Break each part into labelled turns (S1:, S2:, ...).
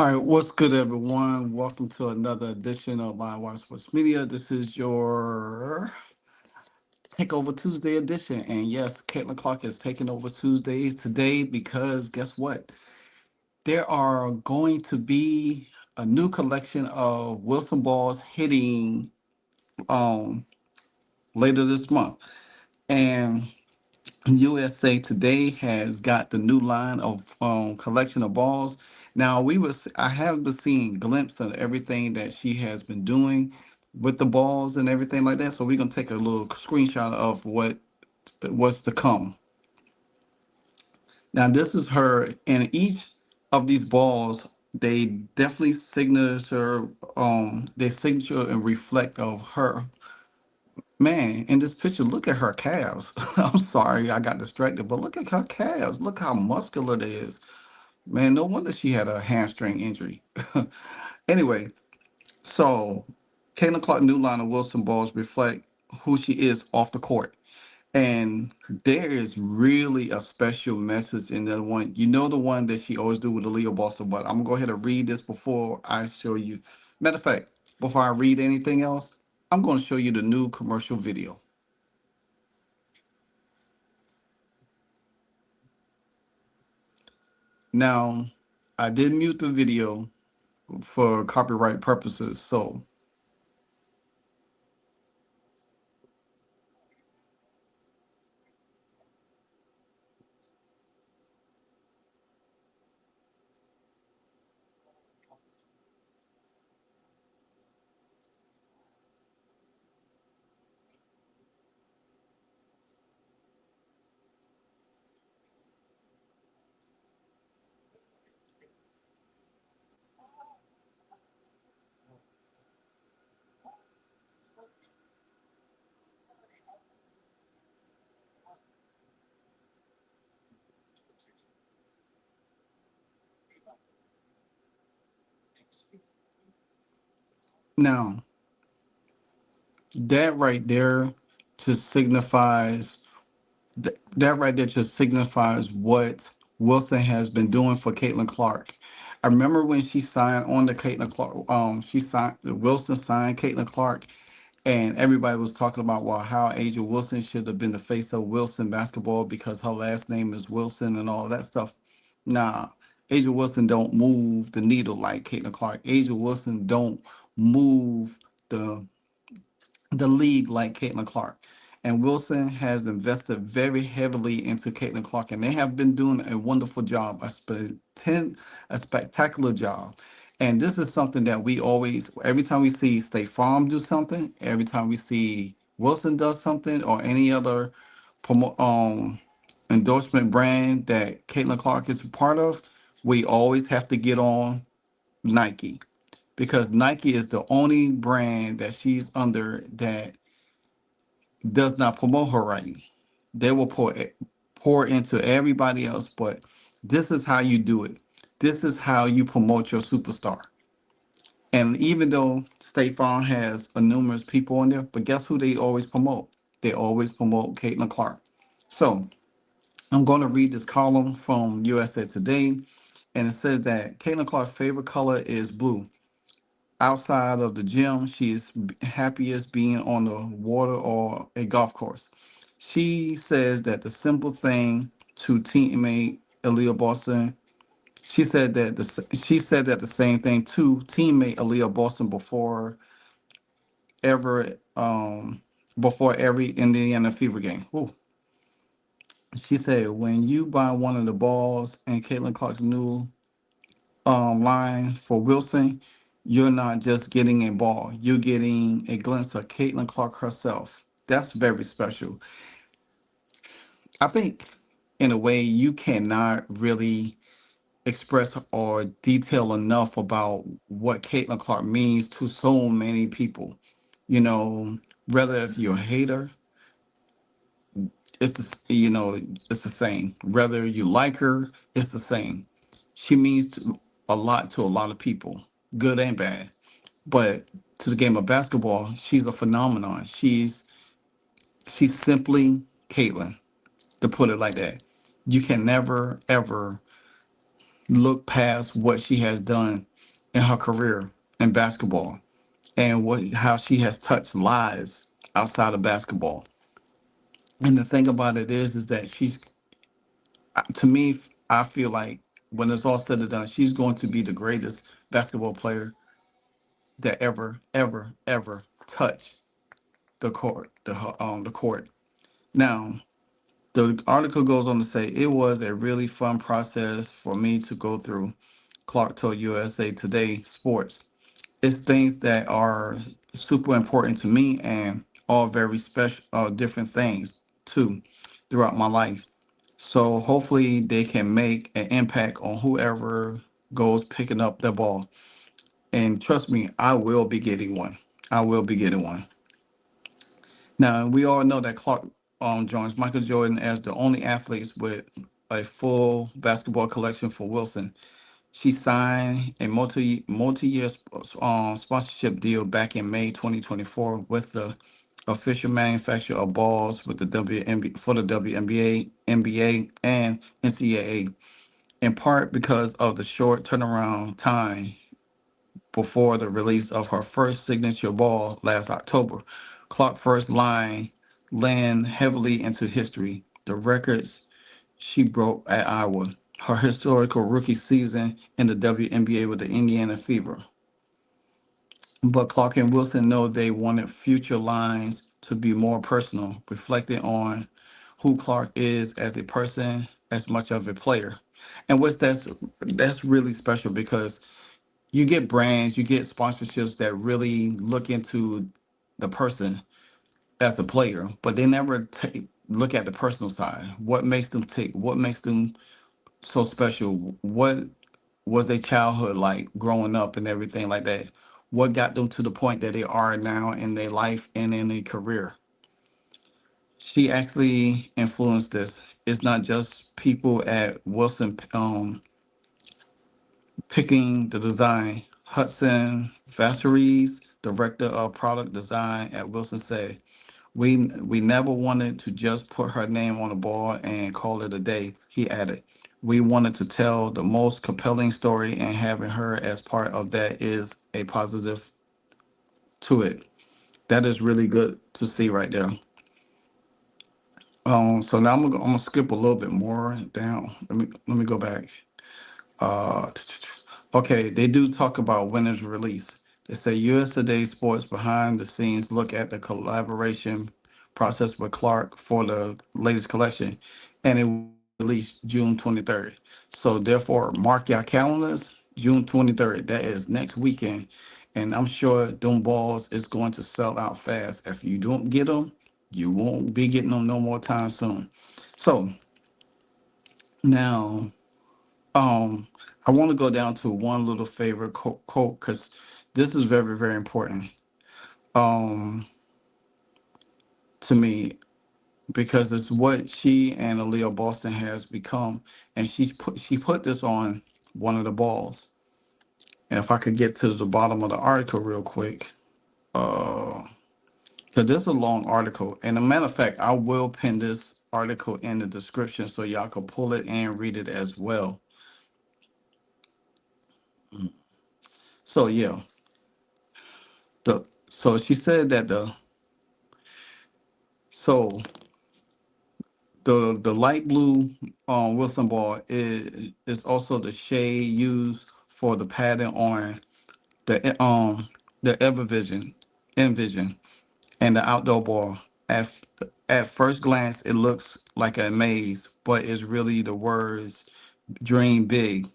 S1: All right, what's good, everyone? Welcome to another edition of Live Wire Sports Media. This is your Takeover Tuesday edition. And yes, Caitlin Clark is taking over Tuesdays today because guess what? There are going to be a new collection of Wilson balls hitting um, later this month. And USA Today has got the new line of collection of balls. Now I have been seeing glimpses of everything that she has been doing with the balls and everything like that. So we're gonna take a little screenshot of what's to come. Now this is her, and each of these balls they definitely signature they signature and reflect of her. Man, in this picture, look at her calves. I'm sorry, I got distracted, but look at her calves. Look how muscular it is. Man, no wonder she had a hamstring injury. Anyway, so Caitlin Clark new line of Wilson balls reflect who she is off the court. And there is really a special message in that one. You know the one that she always do with the Leo Boston, but I'm gonna go ahead and read this before I show you. Matter of fact, before I read anything else, I'm gonna show you the new commercial video. Now, I did mute the video for copyright purposes, so now that right there just signifies that right there just signifies what Wilson has been doing for Caitlin Clark. I remember when she signed on to Caitlin Clark, she signed Wilson signed Caitlin Clark, and everybody was talking about well how Asia Wilson should have been the face of Wilson basketball because her last name is Wilson and all that stuff. Nah, Asia Wilson don't move the needle like Caitlin Clark. Asia Wilson don't move the the league like Caitlin Clark. And Wilson has invested very heavily into Caitlin Clark, and they have been doing a wonderful job, a spectacular job. And this is something that we always, every time we see State Farm do something, every time we see Wilson does something, or any other endorsement brand that Caitlin Clark is a part of, we always have to get on Nike because Nike is the only brand that she's under that does not promote her right. They will pour into everybody else, but this is how you do it. This is how you promote your superstar. And even though State Farm has a numerous people on there, but guess who they always promote? They always promote Caitlin Clark. So I'm going to read this column from USA Today, and it says that Caitlin Clark's favorite color is blue. Outside of the gym, she is happiest being on the water or a golf course. She says that the simple thing to teammate Aaliyah Boston. She said that the same thing to teammate Aaliyah Boston ever before every Indiana Fever game. Ooh. She said when you buy one of the balls and Caitlin Clark's new line for Wilson, you're not just getting a ball, you're getting a glimpse of Caitlin Clark herself. That's very special. I think, in a way, you cannot really express or detail enough about what Caitlin Clark means to so many people. You know, whether if you're a hater, it's the same. Whether you like her, it's the same. She means a lot to a lot of people, good and bad. But to the game of basketball, she's a phenomenon. She's simply Caitlin, to put it like that. You can never ever look past what she has done. in her career in basketball, and what how she has touched lives outside of basketball. And the thing about it is that she's, to me, I feel like when it's all said and done, she's going to be the greatest basketball player that ever touched the court. Now, the article goes on to say it was a really fun process for me to go through. Clark told USA Today Sports. It's things that are super important to me and all very special, different things too, throughout my life. So hopefully they can make an impact on whoever goes picking up the ball. And trust me, I will be getting one. I will be getting one. Now we all know that Clark joins Michael Jordan as the only athletes with a full basketball collection for Wilson. She signed a multi-year sponsorship deal back in May 2024 with the official manufacturer of balls with the WNBA for the WNBA, NBA, and NCAA. In part because of the short turnaround time before the release of her first signature ball last October, Clark first line land heavily into history. The records she broke at Iowa, her historical rookie season in the WNBA with the Indiana Fever. But Clark and Wilson know they wanted future lines to be more personal, reflecting on who Clark is as a person as much of a player. And what's that's really special because you get brands, you get sponsorships that really look into the person as a player, but they never look at the personal side. What makes them tick? What makes them so special? What was their childhood like growing up and everything like that? What got them to the point that they are now in their life and in their career? She actually influenced this. It's not just people at Wilson picking the design. Hudson Vasseries, director of product design at Wilson, said, we never wanted to just put her name on the ball and call it a day. He added, we wanted to tell the most compelling story, and having her as part of that is a positive to it. That is really good to see right there. So now I'm gonna skip a little bit more down. Let me go back. Uh, okay, they do talk about when it's released. They say US Today Sports behind the scenes look at the collaboration process with Clark for the latest collection, and it will be released June 23rd. So therefore, mark your calendars, June 23rd. That is next weekend, and I'm sure them balls is going to sell out fast. If you don't get them, you won't be getting them no more time soon. So now um, I want to go down to one little favorite quote because this is very, very important um, to me because it's what she and Aaliyah Boston has become, and she put this on one of the balls. And if I could get to the bottom of the article real quick, because this is a long article, and a matter of fact, I will pin this article in the description so y'all can pull it and read it as well. So yeah, so she said that so the light blue Wilson ball is also the shade used for the pattern on the Evervision, Envision, and the outdoor ball. At at first glance, it looks like a maze, but it's really the words "Dream Big."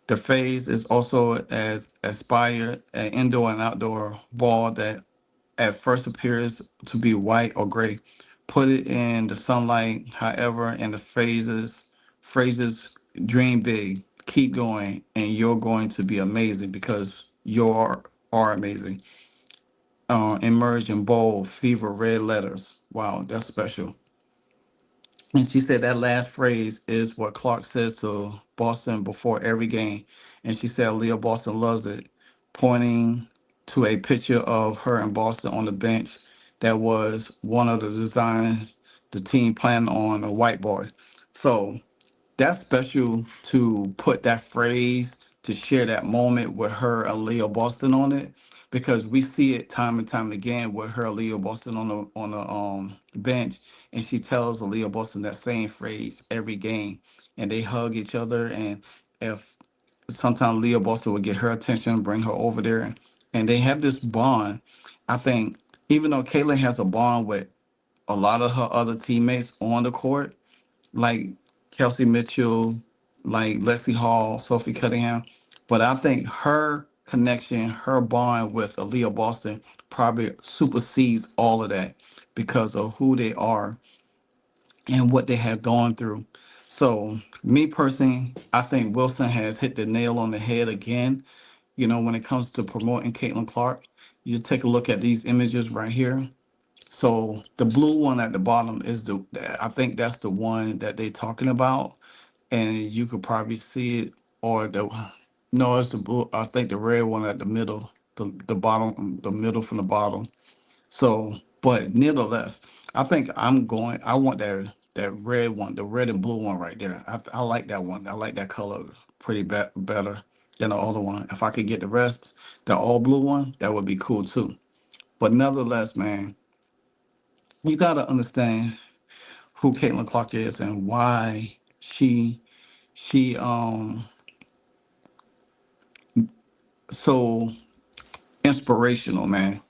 S1: The phase is also as aspire an indoor and outdoor ball that at first appears to be white or gray. Put it in the sunlight, however, and the phrases dream big, keep going, and you're going to be amazing because are amazing. Emerge in bold, fever red letters. Wow, that's special. And she said that last phrase is what Clark says to Boston before every game. And she said Leah Boston loves it, pointing to a picture of her and Boston on the bench that was one of the designs the team planned on a whiteboard. So that's special to put that phrase to share that moment with her and Leo Boston on it, because we see it time and time again with her and Leo Boston on the bench, and she tells Leo Boston that same phrase every game, and they hug each other. And if sometimes Leo Boston would get her attention, bring her over there, and they have this bond. I think even though Caitlin has a bond with a lot of her other teammates on the court, like Kelsey Mitchell, like Lexi Hall, Sophie Cunningham. But I think her connection, her bond with Aaliyah Boston probably supersedes all of that because of who they are and what they have gone through. So, me personally, I think Wilson has hit the nail on the head again. When it comes to promoting Caitlin Clark, you take a look at these images right here. So the blue one at the bottom is I think that's the one that they're talking about, and you could probably see it, or no, it's the blue. I think the red one at the middle, the bottom, the middle from the bottom. So, but nevertheless, I want that red one, the red and blue one right there. I like that one. I like that color pretty better than the other one. If I could get the rest, the all blue one, that would be cool too. But nevertheless, man, you got to understand who Caitlin Clark is and why she so inspirational, man.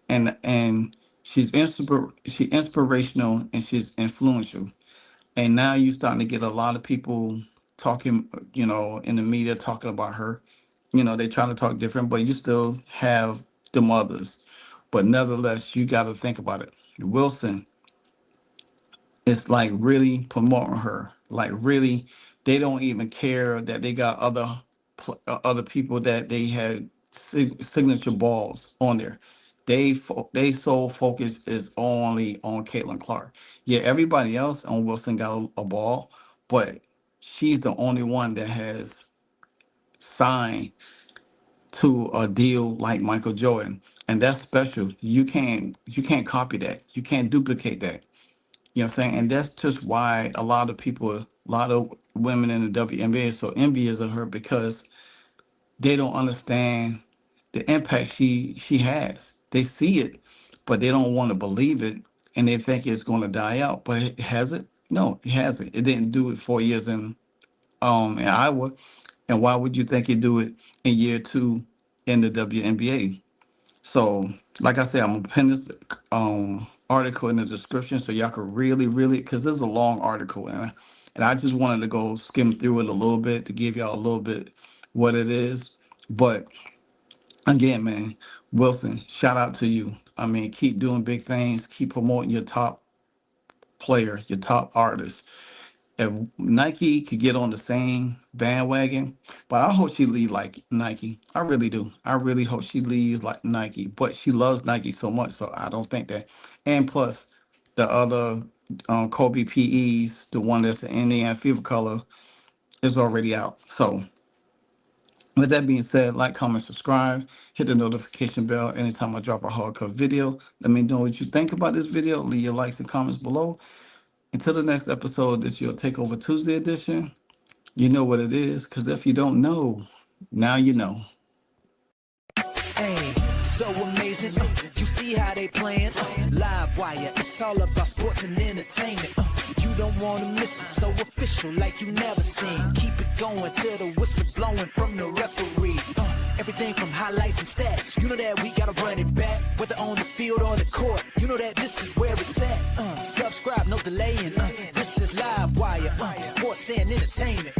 S1: And she inspirational and she's influential. And now you're starting to get a lot of people talking, in the media talking about her. They trying to talk different, but you still have the mothers. But nevertheless, you got to think about it. Wilson, it's like really promoting her. Like really, they don't even care that they got other people that they had signature balls on there. They sole focus is only on Caitlin Clark. Yeah, everybody else on Wilson got a ball, but she's the only one that has signed to a deal like Michael Jordan, and that's special. You can't copy that. You can't duplicate that. You know what I'm saying? And that's just why a lot of women in the WNBA are so envious of her, because they don't understand the impact she has. They see it, but they don't want to believe it, and they think it's going to die out. But has it? No, it hasn't. It didn't do it 4 years in Iowa, and why would you think it do it in year two in the WNBA? So, like I said, I'm gonna pin this article in the description so y'all can really, because this is a long article, and I just wanted to go skim through it a little bit to give y'all a little bit what it is. But again, man, Wilson, shout out to you. I mean, keep doing big things, keep promoting your top players, your top artists. If Nike could get on the same bandwagon, but I hope she lead like Nike. I really do. I really hope she leads like Nike. But she loves Nike so much, so I don't think that. And plus, the other Kobe PEs, the one that's the Indiana Fever color, is already out. So with that being said, like, comment, subscribe, hit the notification bell anytime I drop a hardcore video. Let me know what you think about this video. Leave your likes and comments below. Until the next episode, this is your Takeover Tuesday edition. You know what it is, because if you don't know, now you know.
S2: Hey, so amazing. You see how they playing? Live wire, it's all about sports and entertainment. You don't want to miss it, so official like you never seen. Keep it going till the whistle blowing from the referee. Everything from highlights and stats. You know that we gotta run it back, whether on the field or the court. You know that this is where it's at. Subscribe, no delaying. This is Live Wire, sports and entertainment.